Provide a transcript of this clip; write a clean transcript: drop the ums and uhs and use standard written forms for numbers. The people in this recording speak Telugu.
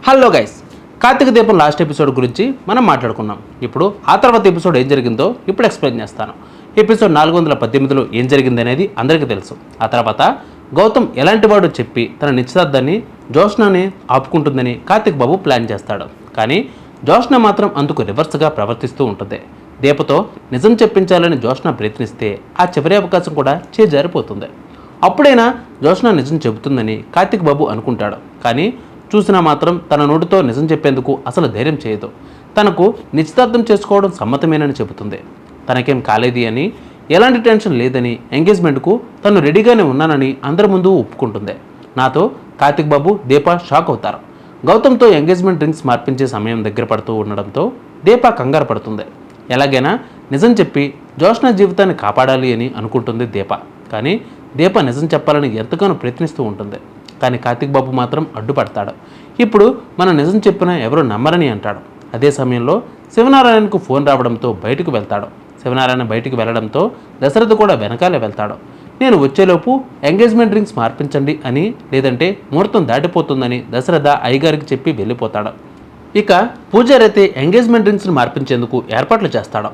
హలో గైస్, కార్తీక దీపం లాస్ట్ ఎపిసోడ్ గురించి మనం మాట్లాడుకున్నాం. ఇప్పుడు ఆ తర్వాత ఎపిసోడ్ ఏం జరిగిందో ఇప్పుడు ఎక్స్ప్లెయిన్ చేస్తాను. ఎపిసోడ్ 418లో ఏం జరిగింది అనేది అందరికీ తెలుసు. ఆ తర్వాత గౌతమ్ ఎలాంటి వాడు చెప్పి తన నిశ్చితార్థాన్ని జోష్నాని ఆపుకుంటుందని కార్తీక్ బాబు ప్లాన్ చేస్తాడు. కానీ జోష్న మాత్రం అందుకు రివర్స్గా ప్రవర్తిస్తూ ఉంటుంది. దీపతో నిజం చెప్పించాలని జోష్న ప్రయత్నిస్తే ఆ చివరి అవకాశం కూడా చేజారిపోతుంది. అప్పుడైనా జోష్న నిజం చెబుతుందని కార్తీక్ బాబు అనుకుంటాడు. కానీ చూసినా మాత్రం తన నోటితో నిజం చెప్పేందుకు అసలు ధైర్యం చేయదు. తనకు నిశ్చితార్థం చేసుకోవడం సమ్మతమేనని చెబుతుంది. తనకేం కాలేది అని, ఎలాంటి టెన్షన్ లేదని, ఎంగేజ్మెంట్కు తను రెడీగానే ఉన్నానని అందరి ముందు ఒప్పుకుంటుంది. నాతో కార్తీక్ బాబు, దీప షాక్ అవుతారు. గౌతమ్తో ఎంగేజ్మెంట్ రింగ్స్ మార్పించే సమయం దగ్గర పడుతూ ఉండడంతో దీప కంగారు పడుతుంది. ఎలాగైనా నిజం చెప్పి జోష్న జీవితాన్ని కాపాడాలి అని అనుకుంటుంది దీప. కానీ దీప నిజం చెప్పాలని ఎంతగానో ప్రయత్నిస్తూ ఉంటుంది. కానీ కార్తీక్ బాబు మాత్రం అడ్డుపడతాడు. ఇప్పుడు మనం నిజం చెప్పినా ఎవరు నమ్మరని అంటాడు. అదే సమయంలో శివనారాయణకు ఫోన్ రావడంతో బయటకు వెళ్తాడు. శివనారాయణ బయటికి వెళ్ళడంతో దశరథ్ కూడా వెనకాలే వెళ్తాడు. నేను వచ్చేలోపు ఎంగేజ్మెంట్ రింగ్స్ మార్పించండి అని, లేదంటే ముహూర్తం దాటిపోతుందని దశరథ అయ్యగారికి చెప్పి వెళ్ళిపోతాడు. ఇక పూజారి అయితే ఎంగేజ్మెంట్ రింగ్స్ని మార్పించేందుకు ఏర్పాట్లు చేస్తాడు.